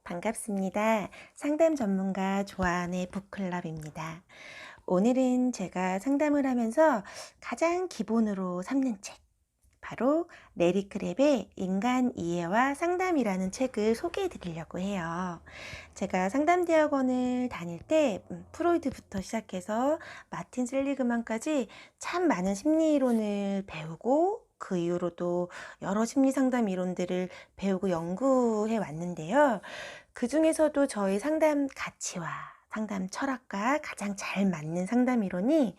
반갑습니다. 상담 전문가 조안의 북클럽입니다. 오늘은 제가 상담을 하면서 가장 기본으로 삼는 책, 바로 레리 크랩의 인간 이해와 상담이라는 책을 소개해 드리려고 해요. 제가 상담대학원을 다닐 때 프로이드부터 시작해서 마틴 셀리그만까지 참 많은 심리이론을 배우고 그 이후로도 여러 심리 상담 이론들을 배우고 연구해 왔는데요. 그 중에서도 저희 상담 가치와 상담 철학과 가장 잘 맞는 상담 이론이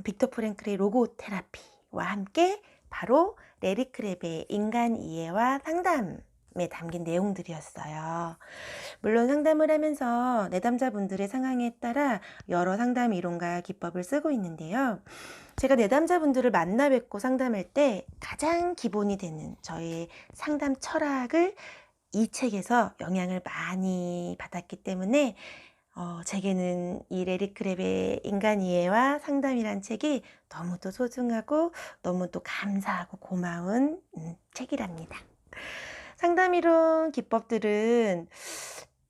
빅터 프랭클의 로고 테라피와 함께 바로 레리 크랩의 인간 이해와 상담에 담긴 내용들이었어요. 물론 상담을 하면서 내담자분들의 상황에 따라 여러 상담 이론과 기법을 쓰고 있는데요. 제가 내담자분들을 만나 뵙고 상담할 때 가장 기본이 되는 저의 상담 철학을 이 책에서 영향을 많이 받았기 때문에 제게는 이 레리 크랩의 인간 이해와 상담이란 책이 너무도 소중하고 너무도 감사하고 고마운 책이랍니다. 상담이론 기법들은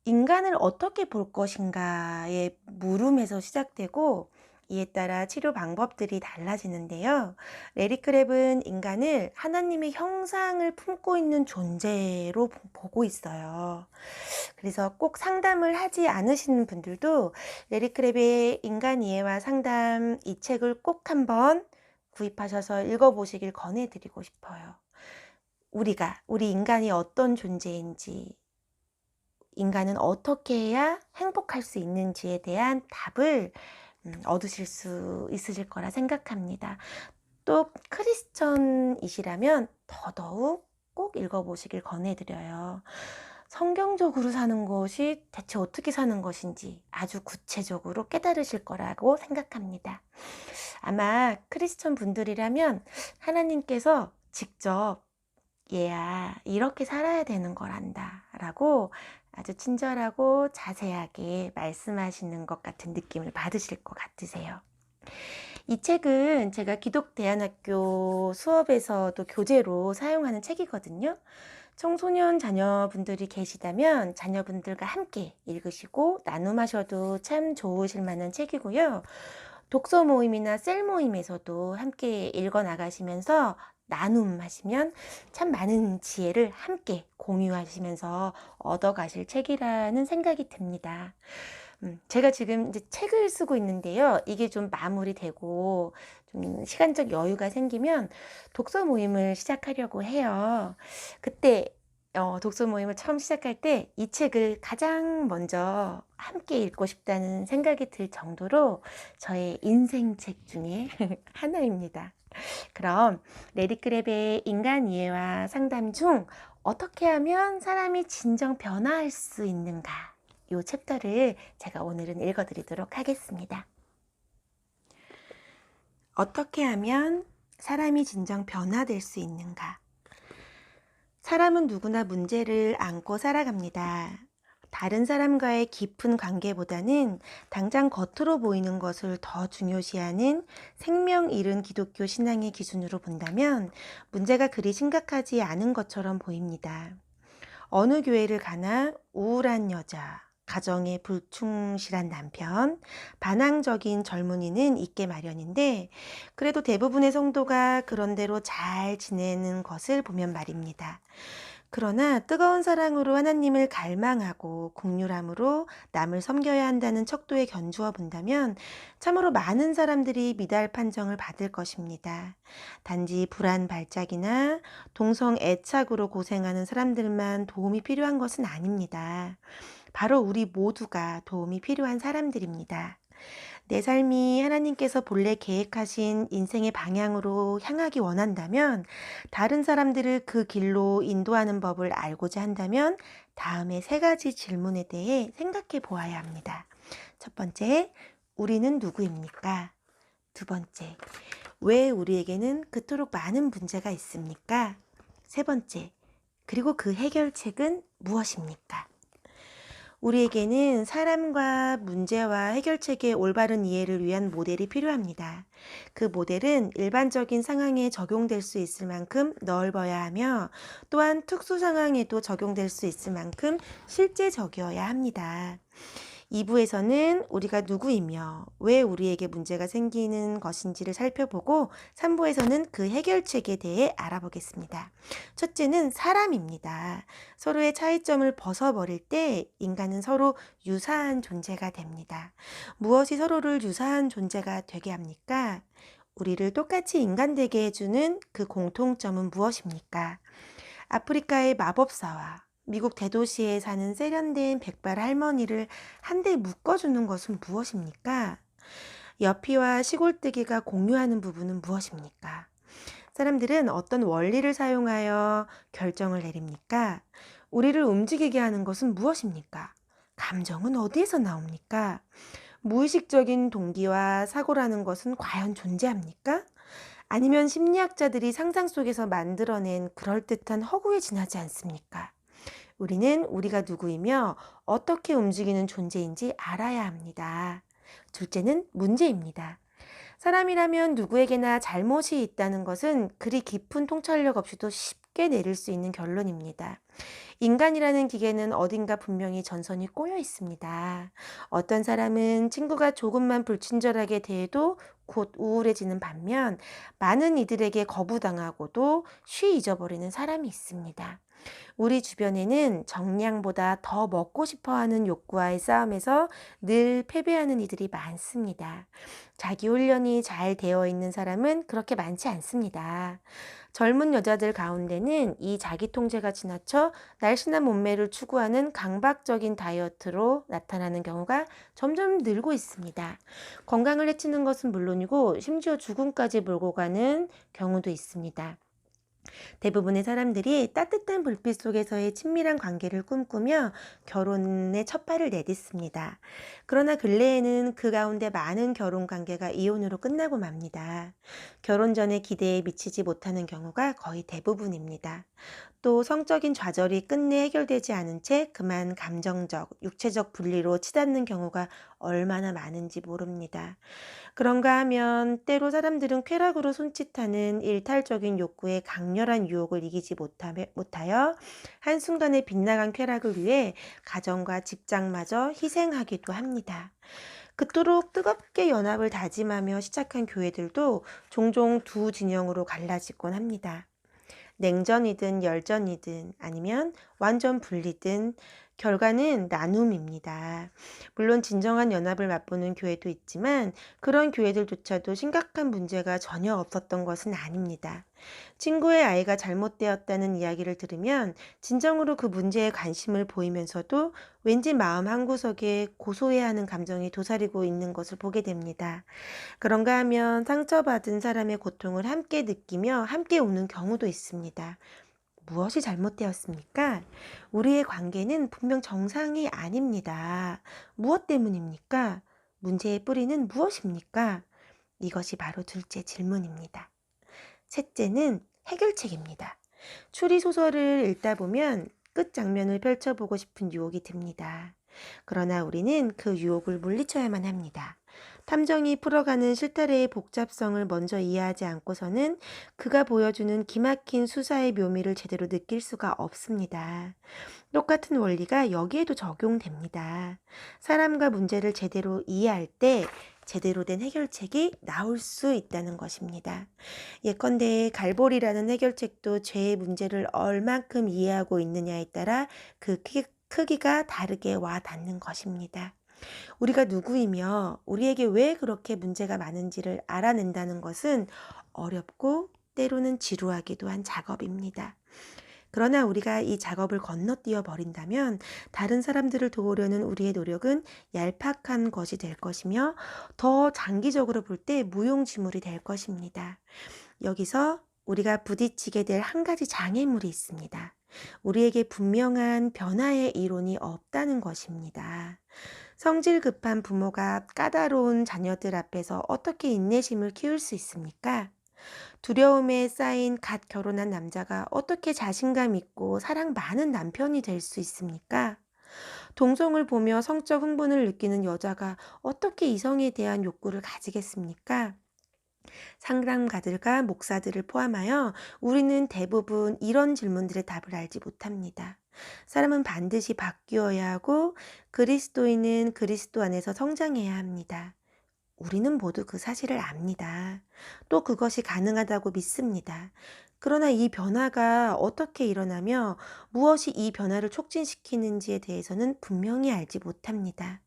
인간을 어떻게 볼 것인가의 물음에서 시작되고 이에 따라 치료 방법들이 달라지는데요. 레리 크랩은 인간을 하나님의 형상을 품고 있는 존재로 보고 있어요. 그래서 꼭 상담을 하지 않으시는 분들도 레리 크랩의 인간 이해와 상담 이 책을 꼭 한번 구입하셔서 읽어보시길 권해드리고 싶어요. 우리 인간이 어떤 존재인지, 인간은 어떻게 해야 행복할 수 있는지에 대한 답을 얻으실 수 있으실 거라 생각합니다. 또 크리스천이시라면 더더욱 꼭 읽어보시길 권해드려요. 성경적으로 사는 것이 대체 어떻게 사는 것인지 아주 구체적으로 깨달으실 거라고 생각합니다. 아마 크리스천 분들이라면 하나님께서 직접 얘야, 이렇게 살아야 되는 거란다 라고 아주 친절하고 자세하게 말씀하시는 것 같은 느낌을 받으실 것 같으세요. 이 책은 제가 기독대안학교 수업에서도 교재로 사용하는 책이거든요. 청소년 자녀분들이 계시다면 자녀분들과 함께 읽으시고 나눔하셔도 참 좋으실 만한 책이고요. 독서 모임이나 셀 모임에서도 함께 읽어 나가시면서 나눔하시면 참 많은 지혜를 함께 공유하시면서 얻어가실 책이라는 생각이 듭니다. 제가 지금 이제 책을 쓰고 있는데요. 이게 좀 마무리되고 좀 시간적 여유가 생기면 독서 모임을 시작하려고 해요. 그때 독서 모임을 처음 시작할 때 이 책을 가장 먼저 함께 읽고 싶다는 생각이 들 정도로 저의 인생 책 중에 하나입니다. 그럼 레리 크랩의 인간 이해와 상담 중 어떻게 하면 사람이 진정 변화할 수 있는가? 이 챕터를 제가 오늘은 읽어드리도록 하겠습니다. 어떻게 하면 사람이 진정 변화될 수 있는가? 사람은 누구나 문제를 안고 살아갑니다. 다른 사람과의 깊은 관계보다는 당장 겉으로 보이는 것을 더 중요시하는 생명 잃은 기독교 신앙의 기준으로 본다면 문제가 그리 심각하지 않은 것처럼 보입니다. 어느 교회를 가나 우울한 여자, 가정에 불충실한 남편, 반항적인 젊은이는 있게 마련인데 그래도 대부분의 성도가 그런대로 잘 지내는 것을 보면 말입니다. 그러나 뜨거운 사랑으로 하나님을 갈망하고 긍휼함으로 남을 섬겨야 한다는 척도에 견주어 본다면 참으로 많은 사람들이 미달 판정을 받을 것입니다. 단지 불안 발작이나 동성 애착으로 고생하는 사람들만 도움이 필요한 것은 아닙니다. 바로 우리 모두가 도움이 필요한 사람들입니다. 내 삶이 하나님께서 본래 계획하신 인생의 방향으로 향하기 원한다면, 다른 사람들을 그 길로 인도하는 법을 알고자 한다면 다음에 세 가지 질문에 대해 생각해 보아야 합니다. 첫 번째, 우리는 누구입니까? 두 번째, 왜 우리에게는 그토록 많은 문제가 있습니까? 세 번째, 그리고 그 해결책은 무엇입니까? 우리에게는 사람과 문제와 해결책의 올바른 이해를 위한 모델이 필요합니다. 그 모델은 일반적인 상황에 적용될 수 있을 만큼 넓어야 하며 또한 특수 상황에도 적용될 수 있을 만큼 실제적이어야 합니다. 2부에서는 우리가 누구이며 왜 우리에게 문제가 생기는 것인지를 살펴보고 3부에서는 그 해결책에 대해 알아보겠습니다. 첫째는 사람입니다. 서로의 차이점을 벗어버릴 때 인간은 서로 유사한 존재가 됩니다. 무엇이 서로를 유사한 존재가 되게 합니까? 우리를 똑같이 인간 되게 해주는 그 공통점은 무엇입니까? 아프리카의 마법사와 미국 대도시에 사는 세련된 백발 할머니를 한데 묶어주는 것은 무엇입니까? 여피와 시골뜨기가 공유하는 부분은 무엇입니까? 사람들은 어떤 원리를 사용하여 결정을 내립니까? 우리를 움직이게 하는 것은 무엇입니까? 감정은 어디에서 나옵니까? 무의식적인 동기와 사고라는 것은 과연 존재합니까? 아니면 심리학자들이 상상 속에서 만들어낸 그럴듯한 허구에 지나지 않습니까? 우리는 우리가 누구이며 어떻게 움직이는 존재인지 알아야 합니다. 둘째는 문제입니다. 사람이라면 누구에게나 잘못이 있다는 것은 그리 깊은 통찰력 없이도 쉽게 내릴 수 있는 결론입니다. 인간이라는 기계는 어딘가 분명히 전선이 꼬여 있습니다. 어떤 사람은 친구가 조금만 불친절하게 대해도 곧 우울해지는 반면 많은 이들에게 거부당하고도 쉬 잊어버리는 사람이 있습니다. 우리 주변에는 정량보다 더 먹고 싶어 하는 욕구와의 싸움에서 늘 패배하는 이들이 많습니다. 자기 훈련이 잘 되어 있는 사람은 그렇게 많지 않습니다. 젊은 여자들 가운데는 이 자기 통제가 지나쳐 날씬한 몸매를 추구하는 강박적인 다이어트로 나타나는 경우가 점점 늘고 있습니다. 건강을 해치는 것은 물론이고 심지어 죽음까지 몰고 가는 경우도 있습니다. 대부분의 사람들이 따뜻한 불빛 속에서의 친밀한 관계를 꿈꾸며 결혼의 첫 발을 내딛습니다. 그러나 근래에는 그 가운데 많은 결혼 관계가 이혼으로 끝나고 맙니다. 결혼 전에 기대에 미치지 못하는 경우가 거의 대부분입니다. 또 성적인 좌절이 끝내 해결되지 않은 채 그만 감정적, 육체적 분리로 치닫는 경우가 얼마나 많은지 모릅니다. 그런가 하면 때로 사람들은 쾌락으로 손짓하는 일탈적인 욕구에 강렬한 유혹을 이기지 못하여 한순간에 빗나간 쾌락을 위해 가정과 직장마저 희생하기도 합니다. 그토록 뜨겁게 연합을 다짐하며 시작한 교회들도 종종 두 진영으로 갈라지곤 합니다. 냉전이든 열전이든 아니면 완전 분리든 결과는 나눔입니다. 물론 진정한 연합을 맛보는 교회도 있지만 그런 교회들조차도 심각한 문제가 전혀 없었던 것은 아닙니다. 친구의 아이가 잘못되었다는 이야기를 들으면 진정으로 그 문제에 관심을 보이면서도 왠지 마음 한구석에 고소해야 하는 감정이 도사리고 있는 것을 보게 됩니다. 그런가 하면 상처받은 사람의 고통을 함께 느끼며 함께 우는 경우도 있습니다. 무엇이 잘못되었습니까? 우리의 관계는 분명 정상이 아닙니다. 무엇 때문입니까? 문제의 뿌리는 무엇입니까? 이것이 바로 둘째 질문입니다. 셋째는 해결책입니다. 추리소설을 읽다 보면 끝 장면을 펼쳐보고 싶은 유혹이 듭니다. 그러나 우리는 그 유혹을 물리쳐야만 합니다. 탐정이 풀어가는 실타래의 복잡성을 먼저 이해하지 않고서는 그가 보여주는 기막힌 수사의 묘미를 제대로 느낄 수가 없습니다. 똑같은 원리가 여기에도 적용됩니다. 사람과 문제를 제대로 이해할 때 제대로 된 해결책이 나올 수 있다는 것입니다. 예컨대 갈보리라는 해결책도 죄의 문제를 얼만큼 이해하고 있느냐에 따라 그 크기가 다르게 와 닿는 것입니다. 우리가 누구이며 우리에게 왜 그렇게 문제가 많은지를 알아낸다는 것은 어렵고 때로는 지루하기도 한 작업입니다. 그러나 우리가 이 작업을 건너뛰어 버린다면 다른 사람들을 도우려는 우리의 노력은 얄팍한 것이 될 것이며 더 장기적으로 볼 때 무용지물이 될 것입니다. 여기서 우리가 부딪히게 될 한 가지 장애물이 있습니다. 우리에게 분명한 변화의 이론이 없다는 것입니다. 성질 급한 부모가 까다로운 자녀들 앞에서 어떻게 인내심을 키울 수 있습니까? 두려움에 쌓인 갓 결혼한 남자가 어떻게 자신감 있고 사랑 많은 남편이 될 수 있습니까? 동성을 보며 성적 흥분을 느끼는 여자가 어떻게 이성에 대한 욕구를 가지겠습니까? 상담가들과 목사들을 포함하여 우리는 대부분 이런 질문들의 답을 알지 못합니다. 사람은 반드시 바뀌어야 하고 그리스도인은 그리스도 안에서 성장해야 합니다. 우리는 모두 그 사실을 압니다. 또 그것이 가능하다고 믿습니다. 그러나 이 변화가 어떻게 일어나며 무엇이 이 변화를 촉진시키는지에 대해서는 분명히 알지 못합니다.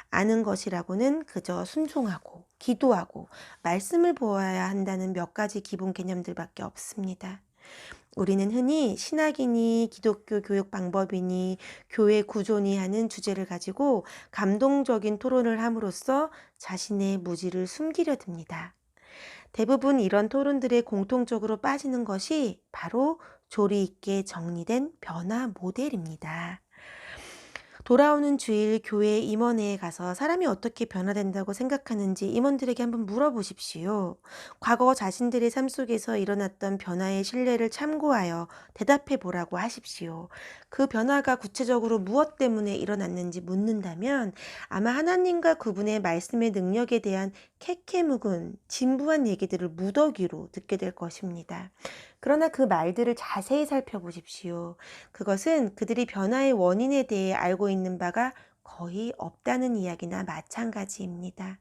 아는 것이라고는 그저 순종하고 기도하고 말씀을 보아야 한다는 몇 가지 기본 개념들밖에 없습니다. 우리는 흔히 신학이니 기독교 교육 방법이니 교회 구조니 하는 주제를 가지고 감동적인 토론을 함으로써 자신의 무지를 숨기려 듭니다. 대부분 이런 토론들에 공통적으로 빠지는 것이 바로 조리 있게 정리된 변화 모델입니다. 돌아오는 주일 교회 임원회에 가서 사람이 어떻게 변화된다고 생각하는지 임원들에게 한번 물어보십시오. 과거 자신들의 삶 속에서 일어났던 변화의 신뢰를 참고하여 대답해 보라고 하십시오. 그 변화가 구체적으로 무엇 때문에 일어났는지 묻는다면 아마 하나님과 그분의 말씀의 능력에 대한 캐캐묵은 진부한 얘기들을 무더기로 듣게 될 것입니다. 그러나 그 말들을 자세히 살펴보십시오. 그것은 그들이 변화의 원인에 대해 알고 있는 바가 거의 없다는 이야기나 마찬가지입니다.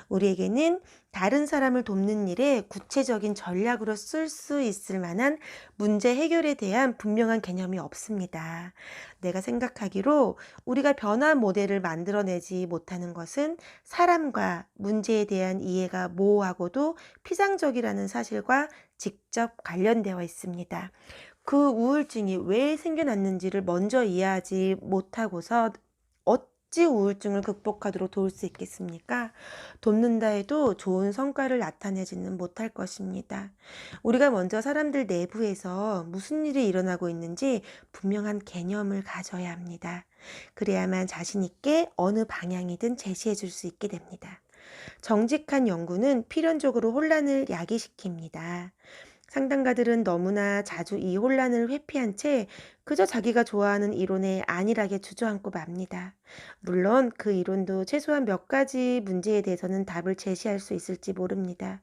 우리에게는 다른 사람을 돕는 일에 구체적인 전략으로 쓸 수 있을 만한 문제 해결에 대한 분명한 개념이 없습니다. 내가 생각하기로 우리가 변화 모델을 만들어내지 못하는 것은 사람과 문제에 대한 이해가 모호하고도 피상적이라는 사실과 직접 관련되어 있습니다. 그 우울증이 왜 생겨났는지를 먼저 이해하지 못하고서 어찌 우울증을 극복하도록 도울 수 있겠습니까? 돕는다 해도 좋은 성과를 나타내지는 못할 것입니다. 우리가 먼저 사람들 내부에서 무슨 일이 일어나고 있는지 분명한 개념을 가져야 합니다. 그래야만 자신 있게 어느 방향이든 제시해 줄 수 있게 됩니다. 정직한 연구는 필연적으로 혼란을 야기시킵니다. 상담가들은 너무나 자주 이 혼란을 회피한 채 그저 자기가 좋아하는 이론에 안일하게 주저앉고 맙니다. 물론 그 이론도 최소한 몇 가지 문제에 대해서는 답을 제시할 수 있을지 모릅니다.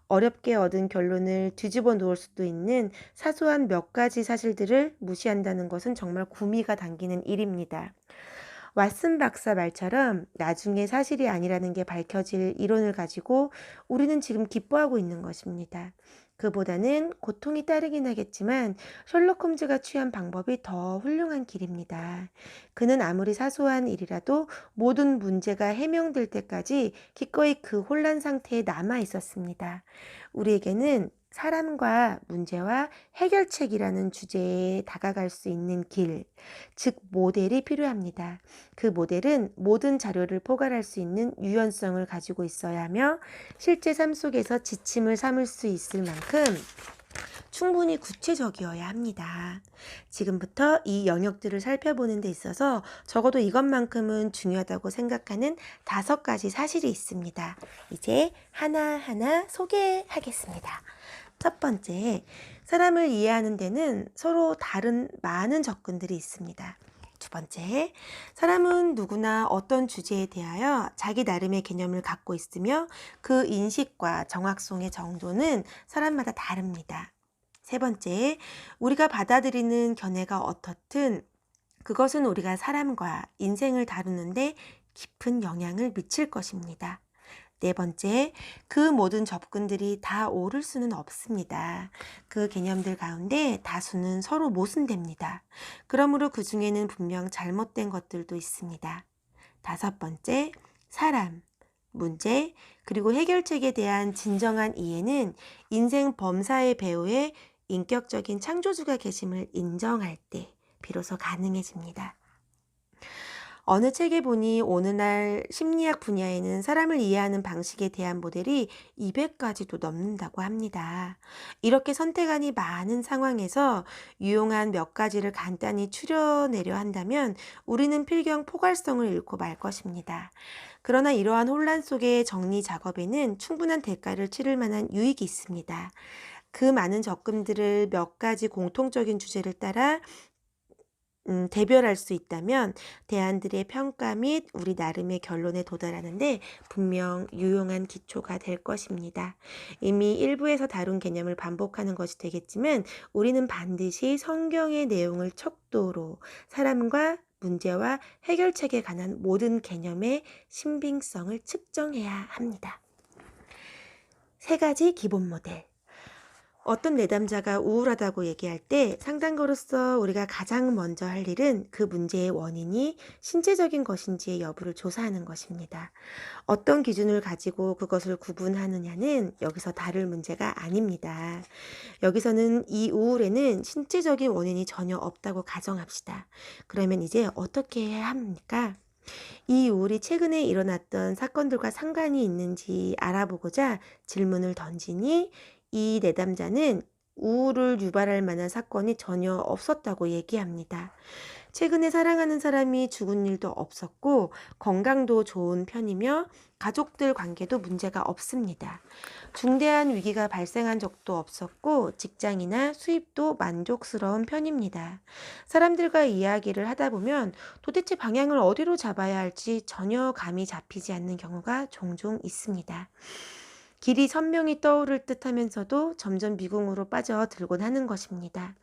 어렵게 얻은 결론을 뒤집어 놓을 수도 있는 사소한 몇 가지 사실들을 무시한다는 것은 정말 구미가 당기는 일입니다. 왓슨 박사 말처럼 나중에 사실이 아니라는 게 밝혀질 이론을 가지고 우리는 지금 기뻐하고 있는 것입니다. 그보다는 고통이 따르긴 하겠지만 셜록 홈즈가 취한 방법이 더 훌륭한 길입니다. 그는 아무리 사소한 일이라도 모든 문제가 해명될 때까지 기꺼이 그 혼란 상태에 남아 있었습니다. 우리에게는 사람과 문제와 해결책이라는 주제에 다가갈 수 있는 길, 즉 모델이 필요합니다. 그 모델은 모든 자료를 포괄할 수 있는 유연성을 가지고 있어야 하며 실제 삶 속에서 지침을 삼을 수 있을 만큼 충분히 구체적이어야 합니다. 지금부터 이 영역들을 살펴보는 데 있어서 적어도 이것만큼은 중요하다고 생각하는 5가지 사실이 있습니다. 이제 하나하나 소개하겠습니다. 첫 번째, 사람을 이해하는 데는 서로 다른 많은 접근들이 있습니다. 두 번째, 사람은 누구나 어떤 주제에 대하여 자기 나름의 개념을 갖고 있으며 그 인식과 정확성의 정도는 사람마다 다릅니다. 세 번째, 우리가 받아들이는 견해가 어떻든 그것은 우리가 사람과 인생을 다루는데 깊은 영향을 미칠 것입니다. 네 번째, 그 모든 접근들이 다 옳을 수는 없습니다. 그 개념들 가운데 다수는 서로 모순됩니다. 그러므로 그 중에는 분명 잘못된 것들도 있습니다. 다섯 번째, 사람, 문제, 그리고 해결책에 대한 진정한 이해는 인생 범사의 배우의 인격적인 창조주가 계심을 인정할 때 비로소 가능해집니다. 어느 책에 보니 오늘날 심리학 분야에는 사람을 이해하는 방식에 대한 모델이 200가지도 넘는다고 합니다. 이렇게 선택안이 많은 상황에서 유용한 몇 가지를 간단히 추려내려 한다면 우리는 필경 포괄성을 잃고 말 것입니다. 그러나 이러한 혼란 속의 정리 작업에는 충분한 대가를 치를 만한 유익이 있습니다. 그 많은 접근들을 몇 가지 공통적인 주제를 따라 대별할 수 있다면 대안들의 평가 및 우리 나름의 결론에 도달하는데 분명 유용한 기초가 될 것입니다. 이미 일부에서 다룬 개념을 반복하는 것이 되겠지만 우리는 반드시 성경의 내용을 척도로 사람과 문제와 해결책에 관한 모든 개념의 신빙성을 측정해야 합니다. 세 가지 기본 모델. 어떤 내담자가 우울하다고 얘기할 때 상담가로서 우리가 가장 먼저 할 일은 그 문제의 원인이 신체적인 것인지의 여부를 조사하는 것입니다. 어떤 기준을 가지고 그것을 구분하느냐는 여기서 다룰 문제가 아닙니다. 여기서는 이 우울에는 신체적인 원인이 전혀 없다고 가정합시다. 그러면 이제 어떻게 해야 합니까? 이 우울이 최근에 일어났던 사건들과 상관이 있는지 알아보고자 질문을 던지니 이 내담자는 우울을 유발할 만한 사건이 전혀 없었다고 얘기합니다. 최근에 사랑하는 사람이 죽은 일도 없었고 건강도 좋은 편이며 가족들 관계도 문제가 없습니다. 중대한 위기가 발생한 적도 없었고 직장이나 수입도 만족스러운 편입니다. 사람들과 이야기를 하다 보면 도대체 방향을 어디로 잡아야 할지 전혀 감이 잡히지 않는 경우가 종종 있습니다. 길이 선명히 떠오를 듯 하면서도 점점 미궁으로 빠져들곤 하는 것입니다.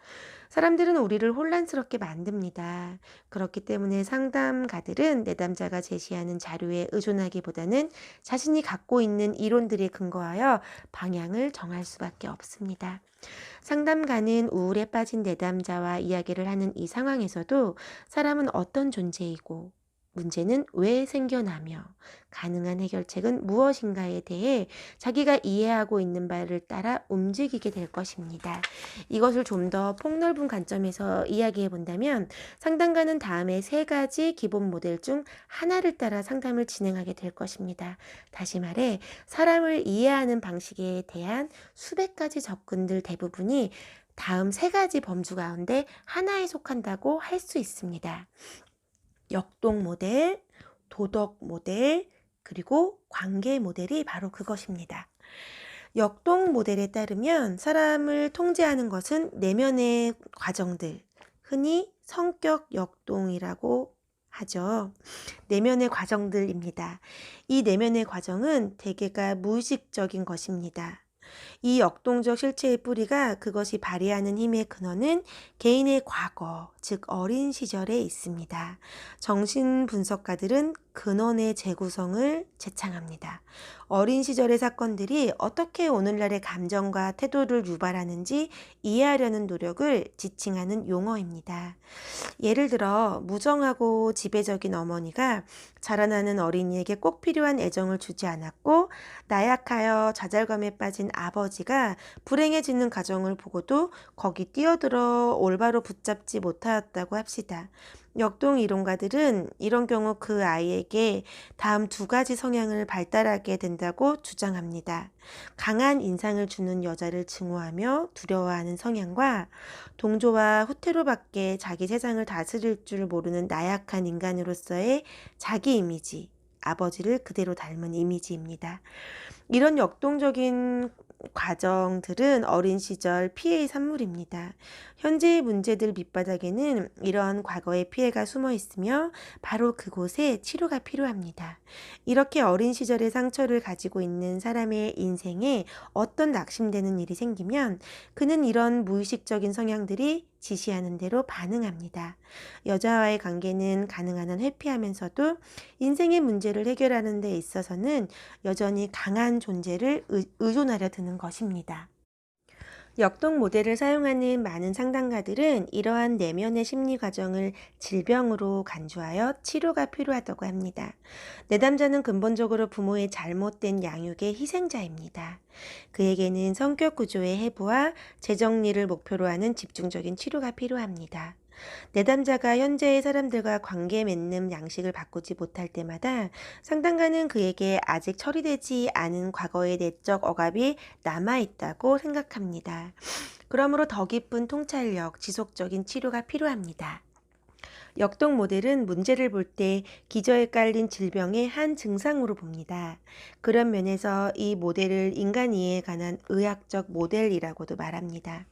사람들은 우리를 혼란스럽게 만듭니다. 그렇기 때문에 상담가들은 내담자가 제시하는 자료에 의존하기보다는 자신이 갖고 있는 이론들에 근거하여 방향을 정할 수밖에 없습니다. 상담가는 우울에 빠진 내담자와 이야기를 하는 이 상황에서도 사람은 어떤 존재이고 문제는 왜 생겨나며 가능한 해결책은 무엇인가에 대해 자기가 이해하고 있는 바를 따라 움직이게 될 것입니다. 이것을 좀 더 폭넓은 관점에서 이야기해 본다면 상담가는 다음에 세 가지 기본 모델 중 하나를 따라 상담을 진행하게 될 것입니다. 다시 말해 사람을 이해하는 방식에 대한 수백 가지 접근들 대부분이 다음 세 가지 범주 가운데 하나에 속한다고 할 수 있습니다. 역동 모델, 도덕 모델, 그리고 관계 모델이 바로 그것입니다. 역동 모델에 따르면 사람을 통제하는 것은 내면의 과정들, 흔히 성격 역동이라고 하죠. 내면의 과정들입니다. 이 내면의 과정은 대개가 무의식적인 것입니다. 이 역동적 실체의 뿌리가 그것이 발휘하는 힘의 근원은 개인의 과거, 즉 어린 시절에 있습니다. 정신분석가들은 근원의 재구성을 제창합니다. 어린 시절의 사건들이 어떻게 오늘날의 감정과 태도를 유발하는지 이해하려는 노력을 지칭하는 용어입니다. 예를 들어 무정하고 지배적인 어머니가 자라나는 어린이에게 꼭 필요한 애정을 주지 않았고 나약하여 좌절감에 빠진 아버지가 불행해지는 가정을 보고도 거기 뛰어들어 올바로 붙잡지 못하였다고 합시다. 역동 이론가들은 이런 경우 그 아이에게 다음 두 가지 성향을 발달하게 된다고 주장합니다. 강한 인상을 주는 여자를 증오하며 두려워하는 성향과 동조와 후퇴로밖에 자기 세상을 다스릴 줄 모르는 나약한 인간으로서의 자기 이미지, 아버지를 그대로 닮은 이미지입니다. 이런 역동적인 과정들은 어린 시절 피해의 산물입니다. 현재의 문제들 밑바닥에는 이러한 과거의 피해가 숨어 있으며 바로 그곳에 치료가 필요합니다. 이렇게 어린 시절의 상처를 가지고 있는 사람의 인생에 어떤 낙심되는 일이 생기면 그는 이런 무의식적인 성향들이 지시하는 대로 반응합니다. 여자와의 관계는 가능한 한 회피하면서도 인생의 문제를 해결하는 데 있어서는 여전히 강한 존재를 의존하려 드는 것입니다. 역동 모델을 사용하는 많은 상담가들은 이러한 내면의 심리 과정을 질병으로 간주하여 치료가 필요하다고 합니다. 내담자는 근본적으로 부모의 잘못된 양육의 희생자입니다. 그에게는 성격 구조의 해부와 재정리를 목표로 하는 집중적인 치료가 필요합니다. 내담자가 현재의 사람들과 관계 맺는 양식을 바꾸지 못할 때마다 상담가는 그에게 아직 처리되지 않은 과거의 내적 억압이 남아있다고 생각합니다. 그러므로 더 깊은 통찰력, 지속적인 치료가 필요합니다. 역동 모델은 문제를 볼 때 기저에 깔린 질병의 한 증상으로 봅니다. 그런 면에서 이 모델을 인간 이해에 관한 의학적 모델이라고도 말합니다.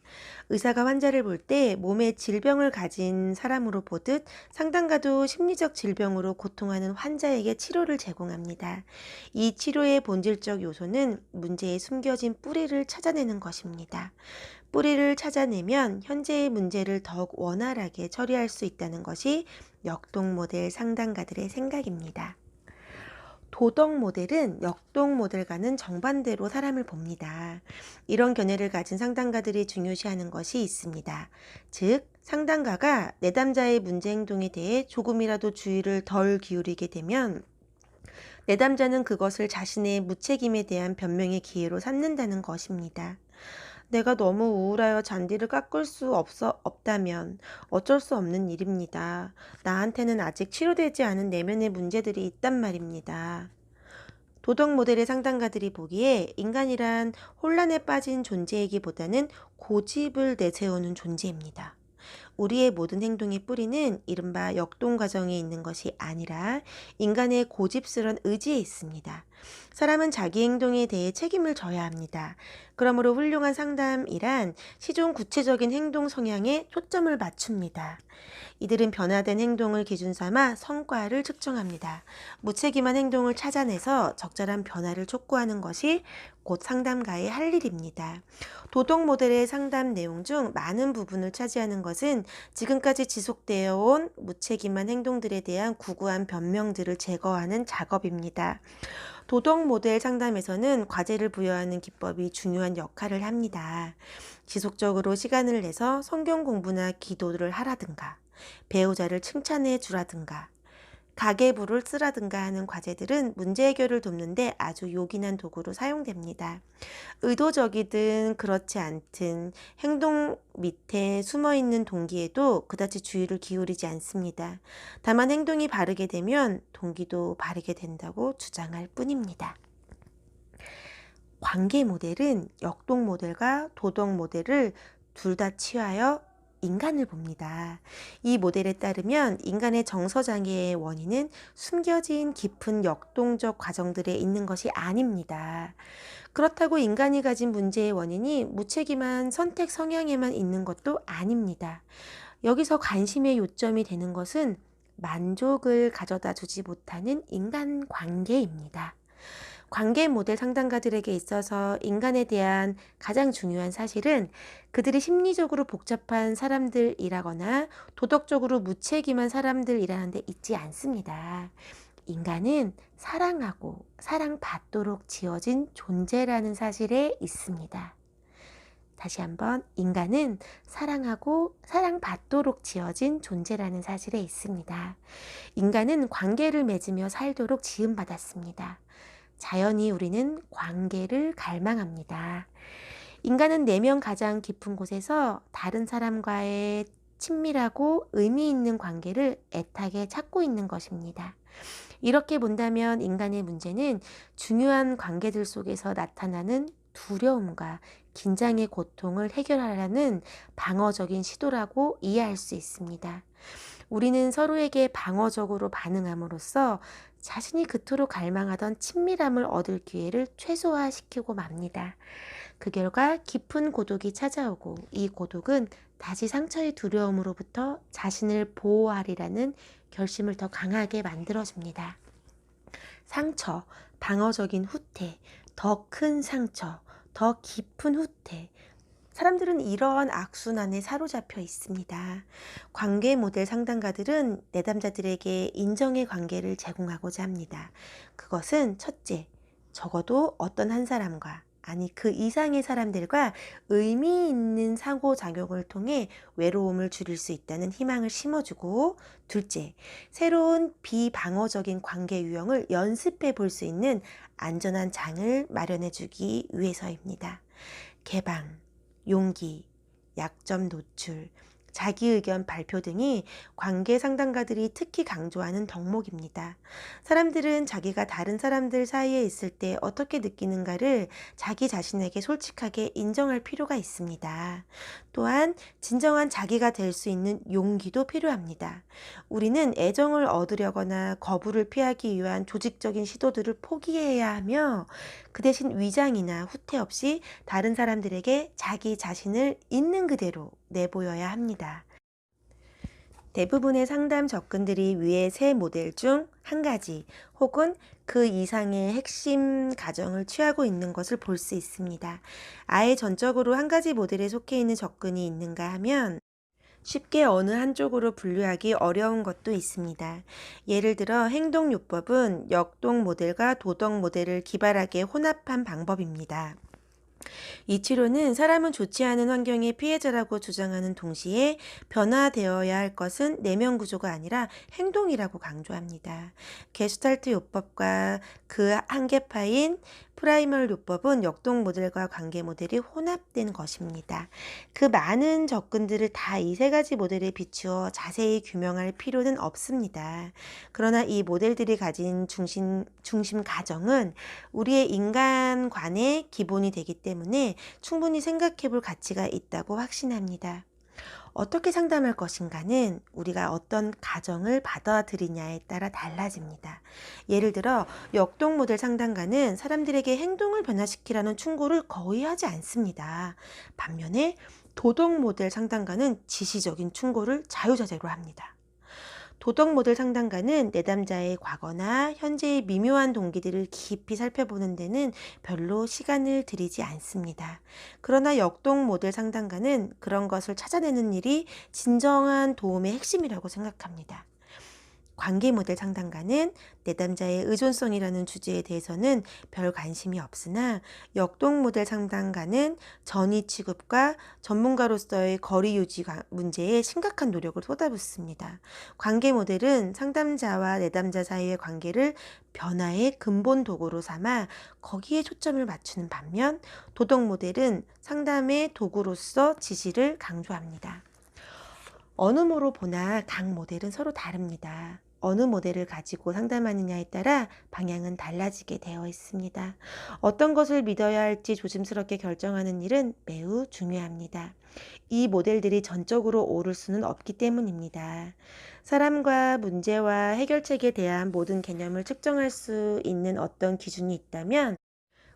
의사가 환자를 볼 때 몸에 질병을 가진 사람으로 보듯 상담가도 심리적 질병으로 고통하는 환자에게 치료를 제공합니다. 이 치료의 본질적 요소는 문제의 숨겨진 뿌리를 찾아내는 것입니다. 뿌리를 찾아내면 현재의 문제를 더욱 원활하게 처리할 수 있다는 것이 역동 모델 상담가들의 생각입니다. 도덕 모델은 역동 모델과는 정반대로 사람을 봅니다. 이런 견해를 가진 상담가들이 중요시하는 것이 있습니다. 즉, 상담가가 내담자의 문제 행동에 대해 조금이라도 주의를 덜 기울이게 되면 내담자는 그것을 자신의 무책임에 대한 변명의 기회로 삼는다는 것입니다. 내가 너무 우울하여 잔디를 깎을 수 없다면 어쩔 수 없는 일입니다. 나한테는 아직 치료되지 않은 내면의 문제들이 있단 말입니다. 도덕 모델의 상담가들이 보기에 인간이란 혼란에 빠진 존재이기보다는 고집을 내세우는 존재입니다. 우리의 모든 행동의 뿌리는 이른바 역동 과정에 있는 것이 아니라 인간의 고집스런 의지에 있습니다. 사람은 자기 행동에 대해 책임을 져야 합니다. 그러므로 훌륭한 상담이란 시종 구체적인 행동 성향에 초점을 맞춥니다. 이들은 변화된 행동을 기준 삼아 성과를 측정합니다. 무책임한 행동을 찾아내서 적절한 변화를 촉구하는 것이 곧 상담가의 할 일입니다. 도덕 모델의 상담 내용 중 많은 부분을 차지하는 것은 지금까지 지속되어 온 무책임한 행동들에 대한 구구한 변명들을 제거하는 작업입니다. 도덕 모델 상담에서는 과제를 부여하는 기법이 중요한 역할을 합니다. 지속적으로 시간을 내서 성경 공부나 기도를 하라든가, 배우자를 칭찬해 주라든가, 가계부를 쓰라든가 하는 과제들은 문제 해결을 돕는데 아주 요긴한 도구로 사용됩니다. 의도적이든 그렇지 않든 행동 밑에 숨어있는 동기에도 그다지 주의를 기울이지 않습니다. 다만 행동이 바르게 되면 동기도 바르게 된다고 주장할 뿐입니다. 관계 모델은 역동 모델과 도덕 모델을 둘 다 취하여 인간을 봅니다. 이 모델에 따르면 인간의 정서장애의 원인은 숨겨진 깊은 역동적 과정들에 있는 것이 아닙니다. 그렇다고 인간이 가진 문제의 원인이 무책임한 선택 성향에만 있는 것도 아닙니다. 여기서 관심의 요점이 되는 것은 만족을 가져다 주지 못하는 인간 관계입니다. 관계 모델 상담가들에게 있어서 인간에 대한 가장 중요한 사실은 그들이 심리적으로 복잡한 사람들이라거나 도덕적으로 무책임한 사람들이라는 데 있지 않습니다. 인간은 사랑하고 사랑받도록 지어진 존재라는 사실에 있습니다. 다시 한번, 인간은 사랑하고 사랑받도록 지어진 존재라는 사실에 있습니다. 인간은 관계를 맺으며 살도록 지음받았습니다. 자연히 우리는 관계를 갈망합니다. 인간은 내면 가장 깊은 곳에서 다른 사람과의 친밀하고 의미 있는 관계를 애타게 찾고 있는 것입니다. 이렇게 본다면 인간의 문제는 중요한 관계들 속에서 나타나는 두려움과 긴장의 고통을 해결하려는 방어적인 시도라고 이해할 수 있습니다. 우리는 서로에게 방어적으로 반응함으로써 자신이 그토록 갈망하던 친밀함을 얻을 기회를 최소화시키고 맙니다. 그 결과 깊은 고독이 찾아오고 이 고독은 다시 상처의 두려움으로부터 자신을 보호하리라는 결심을 더 강하게 만들어줍니다. 상처, 방어적인 후퇴, 더 큰 상처, 더 깊은 후퇴. 사람들은 이러한 악순환에 사로잡혀 있습니다. 관계 모델 상담가들은 내담자들에게 인정의 관계를 제공하고자 합니다. 그것은 첫째, 적어도 어떤 한 사람과, 아니 그 이상의 사람들과 의미 있는 상호작용을 통해 외로움을 줄일 수 있다는 희망을 심어주고, 둘째, 새로운 비방어적인 관계 유형을 연습해 볼 수 있는 안전한 장을 마련해 주기 위해서입니다. 개방, 용기, 약점 노출, 자기 의견 발표 등이 관계 상담가들이 특히 강조하는 덕목입니다. 사람들은 자기가 다른 사람들 사이에 있을 때 어떻게 느끼는가를 자기 자신에게 솔직하게 인정할 필요가 있습니다. 또한 진정한 자기가 될 수 있는 용기도 필요합니다. 우리는 애정을 얻으려거나 거부를 피하기 위한 조직적인 시도들을 포기해야 하며 그 대신 위장이나 후퇴 없이 다른 사람들에게 자기 자신을 있는 그대로 내보여야 합니다. 대부분의 상담 접근들이 위의 세 모델 중 한 가지 혹은 그 이상의 핵심 가정을 취하고 있는 것을 볼 수 있습니다. 아예 전적으로 한 가지 모델에 속해 있는 접근이 있는가 하면 쉽게 어느 한쪽으로 분류하기 어려운 것도 있습니다. 예를 들어 행동요법은 역동 모델과 도덕 모델을 기발하게 혼합한 방법입니다. 이 치료는 사람은 좋지 않은 환경의 피해자라고 주장하는 동시에 변화되어야 할 것은 내면 구조가 아니라 행동이라고 강조합니다. 게슈탈트 요법과 그 한계파인 프라이멀 요법은 역동 모델과 관계 모델이 혼합된 것입니다. 그 많은 접근들을 다 이 세 가지 모델에 비추어 자세히 규명할 필요는 없습니다. 그러나 이 모델들이 가진 중심 가정은 우리의 인간관의 기본이 되기 때문에 충분히 생각해 볼 가치가 있다고 확신합니다. 어떻게 상담할 것인가는 우리가 어떤 가정을 받아들이냐에 따라 달라집니다. 예를 들어 역동 모델 상담가는 사람들에게 행동을 변화시키라는 충고를 거의 하지 않습니다. 반면에 도덕 모델 상담가는 지시적인 충고를 자유자재로 합니다. 도덕 모델 상담가는 내담자의 과거나 현재의 미묘한 동기들을 깊이 살펴보는 데는 별로 시간을 들이지 않습니다. 그러나 역동 모델 상담가는 그런 것을 찾아내는 일이 진정한 도움의 핵심이라고 생각합니다. 관계 모델 상담가는 내담자의 의존성이라는 주제에 대해서는 별 관심이 없으나 역동 모델 상담가는 전위 취급과 전문가로서의 거리 유지 문제에 심각한 노력을 쏟아붓습니다. 관계 모델은 상담자와 내담자 사이의 관계를 변화의 근본 도구로 삼아 거기에 초점을 맞추는 반면 도덕 모델은 상담의 도구로서 지시를 강조합니다. 어느 모로 보나 각 모델은 서로 다릅니다. 어느 모델을 가지고 상담하느냐에 따라 방향은 달라지게 되어 있습니다. 어떤 것을 믿어야 할지 조심스럽게 결정하는 일은 매우 중요합니다. 이 모델들이 전적으로 옳을 수는 없기 때문입니다. 사람과 문제와 해결책에 대한 모든 개념을 측정할 수 있는 어떤 기준이 있다면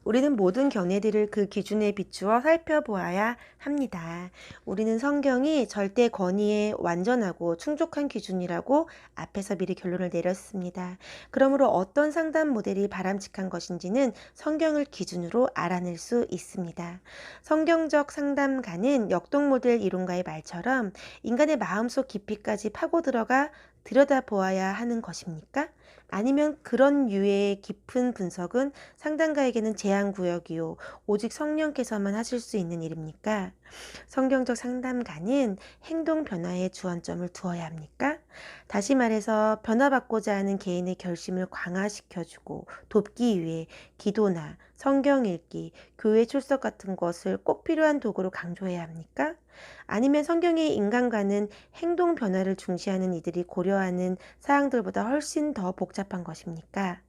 우리는 모든 견해들을 그 기준에 비추어 살펴보아야 합니다. 우리는 성경이 절대 권위의 완전하고 충족한 기준이라고 앞에서 미리 결론을 내렸습니다. 그러므로 어떤 상담 모델이 바람직한 것인지는 성경을 기준으로 알아낼 수 있습니다. 성경적 상담가는 역동 모델 이론가의 말처럼 인간의 마음속 깊이까지 파고 들어가 들여다보아야 하는 것입니까? 아니면 그런 유의 깊은 분석은 상담가에게는 제한 구역이요, 오직 성령께서만 하실 수 있는 일입니까? 성경적 상담가는 행동 변화에 주안점을 두어야 합니까? 다시 말해서 변화받고자 하는 개인의 결심을 강화시켜주고 돕기 위해 기도나 성경 읽기, 교회 출석 같은 것을 꼭 필요한 도구로 강조해야 합니까? 아니면 성경의 인간과는 행동 변화를 중시하는 이들이 고려하는 사항들보다 훨씬 더 복잡한 것입니까?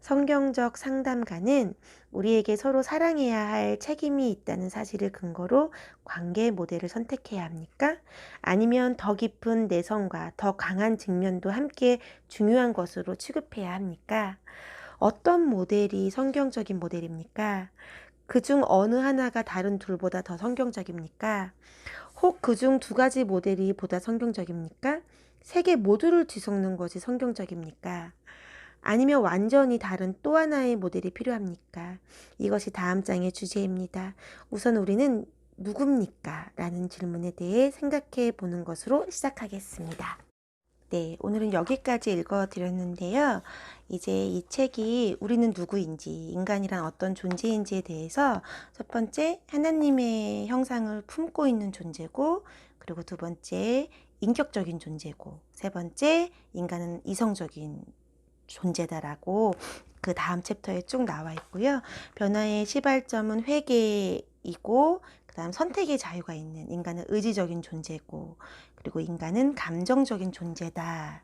성경적 상담가는 우리에게 서로 사랑해야 할 책임이 있다는 사실을 근거로 관계 모델을 선택해야 합니까? 아니면 더 깊은 내성과 더 강한 직면도 함께 중요한 것으로 취급해야 합니까? 어떤 모델이 성경적인 모델입니까? 그중 어느 하나가 다른 둘보다 더 성경적입니까? 혹 그중 두 가지 모델이 보다 성경적입니까? 세 개 모두를 뒤섞는 것이 성경적입니까? 아니면 완전히 다른 또 하나의 모델이 필요합니까? 이것이 다음 장의 주제입니다. 우선 우리는 누굽니까? 라는 질문에 대해 생각해 보는 것으로 시작하겠습니다. 네, 오늘은 여기까지 읽어드렸는데요. 이제 이 책이 우리는 누구인지, 인간이란 어떤 존재인지에 대해서 첫 번째, 하나님의 형상을 품고 있는 존재고, 그리고 두 번째, 인격적인 존재고, 세 번째, 인간은 이성적인 존재다라고 그 다음 챕터에 쭉 나와 있고요. 변화의 시발점은 회개이고, 그다음 선택의 자유가 있는 인간은 의지적인 존재고, 그리고 인간은 감정적인 존재다.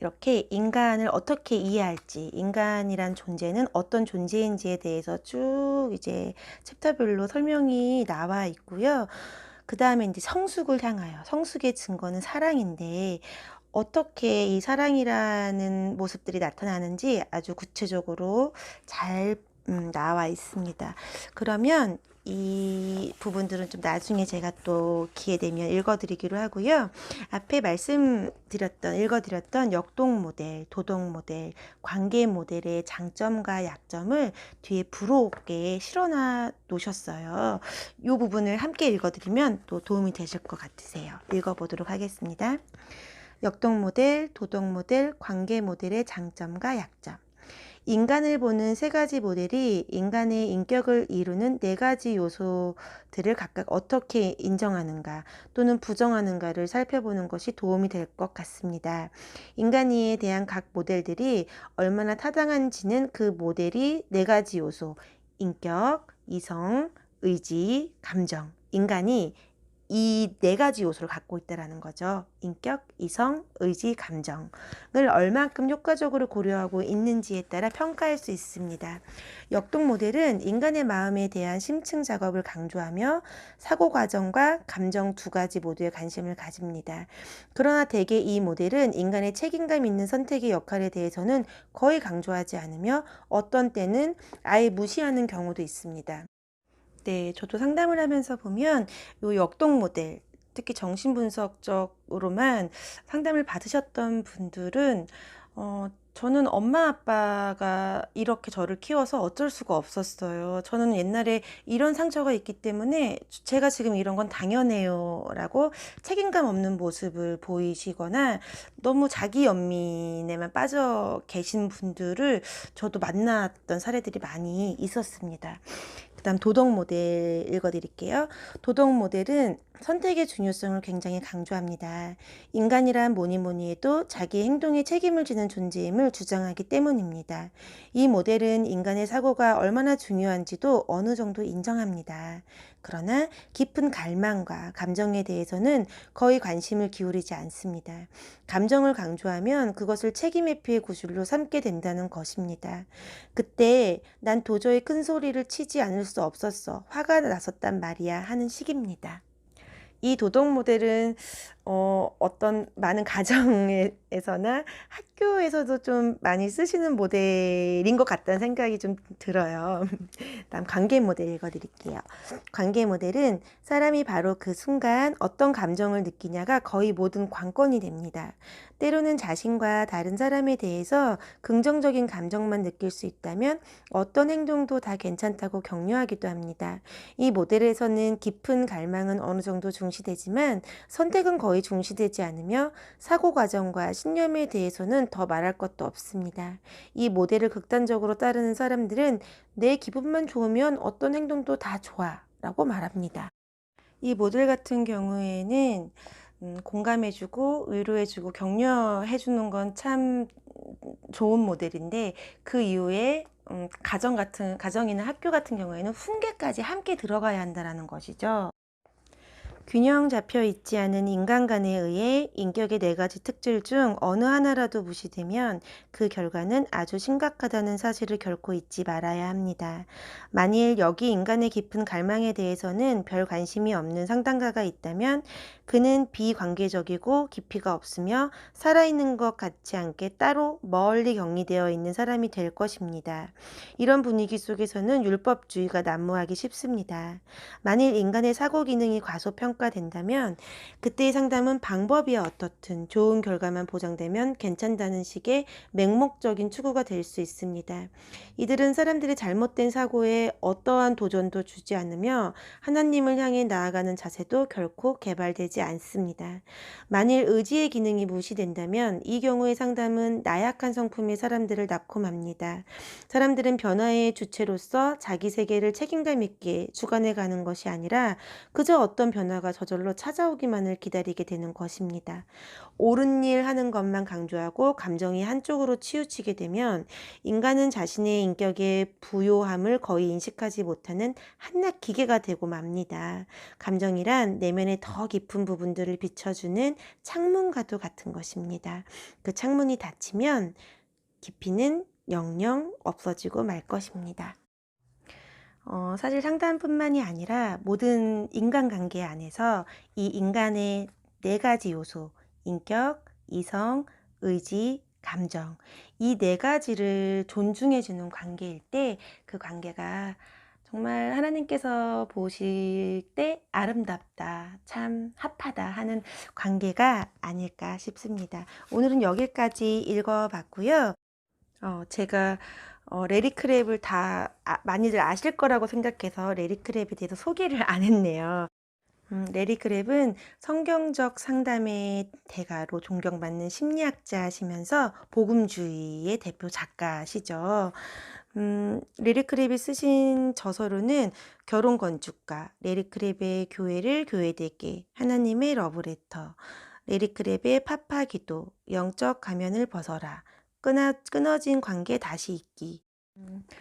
이렇게 인간을 어떻게 이해할지, 인간이란 존재는 어떤 존재인지에 대해서 쭉 이제 챕터별로 설명이 나와 있고요. 그 다음에 이제 성숙을 향하여, 성숙의 증거는 사랑인데 어떻게 이 사랑이라는 모습들이 나타나는지 아주 구체적으로 잘 나와 있습니다. 그러면 이 부분들은 좀 나중에 제가 또 기회 되면 읽어드리기로 하고요. 앞에 읽어드렸던 역동 모델, 도덕 모델, 관계 모델의 장점과 약점을 뒤에 부록에 실어놔 놓으셨어요. 이 부분을 함께 읽어드리면 또 도움이 되실 것 같으세요. 읽어보도록 하겠습니다. 역동 모델, 도덕 모델, 관계 모델의 장점과 약점. 인간을 보는 세 가지 모델이 인간의 인격을 이루는 네 가지 요소들을 각각 어떻게 인정하는가 또는 부정하는가를 살펴보는 것이 도움이 될 것 같습니다. 인간이에 대한 각 모델들이 얼마나 타당한지는 그 모델이 네 가지 요소, 인격, 이성, 의지, 감정, 인간이 이 네 가지 요소를 갖고 있다는 거죠. 인격, 이성, 의지, 감정을 얼만큼 효과적으로 고려하고 있는지에 따라 평가할 수 있습니다. 역동 모델은 인간의 마음에 대한 심층 작업을 강조하며 사고 과정과 감정 두 가지 모두에 관심을 가집니다. 그러나 대개 이 모델은 인간의 책임감 있는 선택의 역할에 대해서는 거의 강조하지 않으며 어떤 때는 아예 무시하는 경우도 있습니다. 네, 저도 상담을 하면서 보면 요 역동 모델, 특히 정신분석적으로만 상담을 받으셨던 분들은 저는 엄마 아빠가 이렇게 저를 키워서 어쩔 수가 없었어요. 저는 옛날에 이런 상처가 있기 때문에 제가 지금 이런 건 당연해요 라고 책임감 없는 모습을 보이시거나 너무 자기 연민에만 빠져 계신 분들을 저도 만났던 사례들이 많이 있었습니다. 그다음 도덕 모델 읽어드릴게요. 도덕 모델은 선택의 중요성을 굉장히 강조합니다. 인간이란 뭐니 뭐니 해도 자기 행동에 책임을 지는 존재임을 주장하기 때문입니다. 이 모델은 인간의 사고가 얼마나 중요한지도 어느 정도 인정합니다. 그러나 깊은 갈망과 감정에 대해서는 거의 관심을 기울이지 않습니다. 감정을 강조하면 그것을 책임 회피의 구실로 삼게 된다는 것입니다. 그때 난 도저히 큰 소리를 치지 않을 수 없었어. 화가 났었단 말이야 하는 식입니다. 이 도덕 모델은 어떤 많은 가정에서나 학교에서도 좀 많이 쓰시는 모델인 것 같다는 생각이 좀 들어요. 다음 관계 모델 읽어드릴게요. 관계 모델은 사람이 바로 그 순간 어떤 감정을 느끼냐가 거의 모든 관건이 됩니다. 때로는 자신과 다른 사람에 대해서 긍정적인 감정만 느낄 수 있다면 어떤 행동도 다 괜찮다고 격려하기도 합니다. 이 모델에서는 깊은 갈망은 어느 정도 중시되지만 선택은 거의 중시되지 않으며 사고 과정과 신념에 대해서는 더 말할 것도 없습니다. 이 모델을 극단적으로 따르는 사람들은 내 기분만 좋으면 어떤 행동도 다 좋아 라고 말합니다. 이 모델 같은 경우에는 공감해주고 위로해주고 격려해주는 건 참 좋은 모델인데 그 이후에 가정이나 학교 같은 경우에는 훈계까지 함께 들어가야 한다는 것이죠. 균형 잡혀 있지 않은 인간관에 의해 인격의 네 가지 특질 중 어느 하나라도 무시되면 그 결과는 아주 심각하다는 사실을 결코 잊지 말아야 합니다. 만일 여기 인간의 깊은 갈망에 대해서는 별 관심이 없는 상담가가 있다면 그는 비관계적이고 깊이가 없으며 살아있는 것 같지 않게 따로 멀리 격리되어 있는 사람이 될 것입니다. 이런 분위기 속에서는 율법주의가 난무하기 쉽습니다. 만일 인간의 사고 기능이 과소평가된다면 그때의 상담은 방법이야 어떻든 좋은 결과만 보장되면 괜찮다는 식의 맹목적인 추구가 될 수 있습니다. 이들은 사람들의 잘못된 사고에 어떠한 도전도 주지 않으며 하나님을 향해 나아가는 자세도 결코 개발되지 않습니다. 만일 의지의 기능이 무시된다면 이 경우의 상담은 나약한 성품의 사람들을 낳고맙니다. 사람들은 변화의 주체로서 자기 세계를 책임감 있게 주관해 가는 것이 아니라 그저 어떤 변화가 결과가 저절로 찾아오기만을 기다리게 되는 것입니다. 옳은 일 하는 것만 강조하고 감정이 한쪽으로 치우치게 되면 인간은 자신의 인격의 부요함을 거의 인식하지 못하는 한낱 기계가 되고 맙니다. 감정이란 내면의 더 깊은 부분들을 비춰주는 창문과도 같은 것입니다. 그 창문이 닫히면 깊이는 영영 없어지고 말 것입니다. 사실 상담뿐만이 아니라 모든 인간관계 안에서 이 인간의 네 가지 요소, 인격, 이성, 의지, 감정, 이 네 가지를 존중해주는 관계일 때 그 관계가 정말 하나님께서 보실 때 아름답다, 참 합하다 하는 관계가 아닐까 싶습니다. 오늘은 여기까지 읽어봤고요. 제가 레리 크랩을 다 많이들 아실 거라고 생각해서 레리 크랩에 대해서 소개를 안 했네요. 레리 크랩은 성경적 상담의 대가로 존경받는 심리학자시면서 복음주의의 대표 작가시죠. 레리 크랩이 쓰신 저서로는 결혼 건축가, 레리 크랩의 교회를 교회되게, 하나님의 러브레터, 레리 크랩의 파파 기도, 영적 가면을 벗어라, 끊어진 관계 다시 잇기.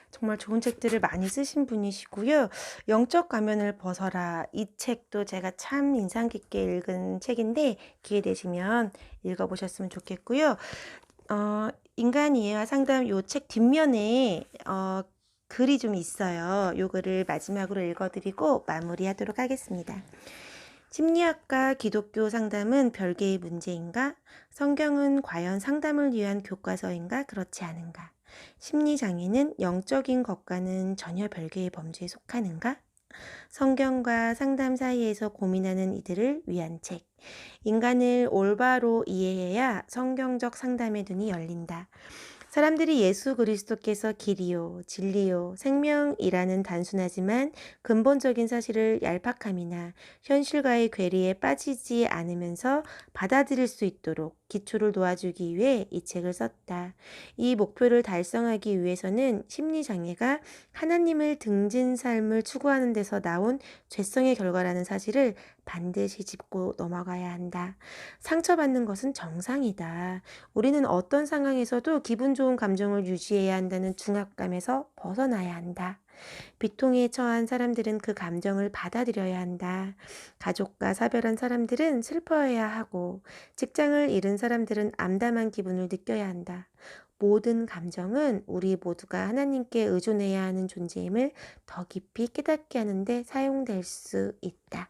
정말 좋은 책들을 많이 쓰신 분이시고요. 영적 가면을 벗어라. 이 책도 제가 참 인상 깊게 읽은 책인데 기회 되시면 읽어보셨으면 좋겠고요. 인간 이해와 상담 요 책 뒷면에 글이 좀 있어요. 요 글을 마지막으로 읽어드리고 마무리하도록 하겠습니다. 심리학과 기독교 상담은 별개의 문제인가? 성경은 과연 상담을 위한 교과서인가? 그렇지 않은가? 심리장애는 영적인 것과는 전혀 별개의 범주에 속하는가? 성경과 상담 사이에서 고민하는 이들을 위한 책. 인간을 올바로 이해해야 성경적 상담의 눈이 열린다. 사람들이 예수 그리스도께서 길이요, 진리요, 생명이라는 단순하지만 근본적인 사실을 얄팍함이나 현실과의 괴리에 빠지지 않으면서 받아들일 수 있도록 기초를 도와주기 위해 이 책을 썼다. 이 목표를 달성하기 위해서는 심리장애가 하나님을 등진 삶을 추구하는 데서 나온 죄성의 결과라는 사실을 반드시 짚고 넘어가야 한다. 상처받는 것은 정상이다. 우리는 어떤 상황에서도 기분 좋은 감정을 유지해야 한다는 중압감에서 벗어나야 한다. 비통에 처한 사람들은 그 감정을 받아들여야 한다. 가족과 사별한 사람들은 슬퍼해야 하고, 직장을 잃은 사람들은 암담한 기분을 느껴야 한다. 모든 감정은 우리 모두가 하나님께 의존해야 하는 존재임을 더 깊이 깨닫게 하는데 사용될 수 있다.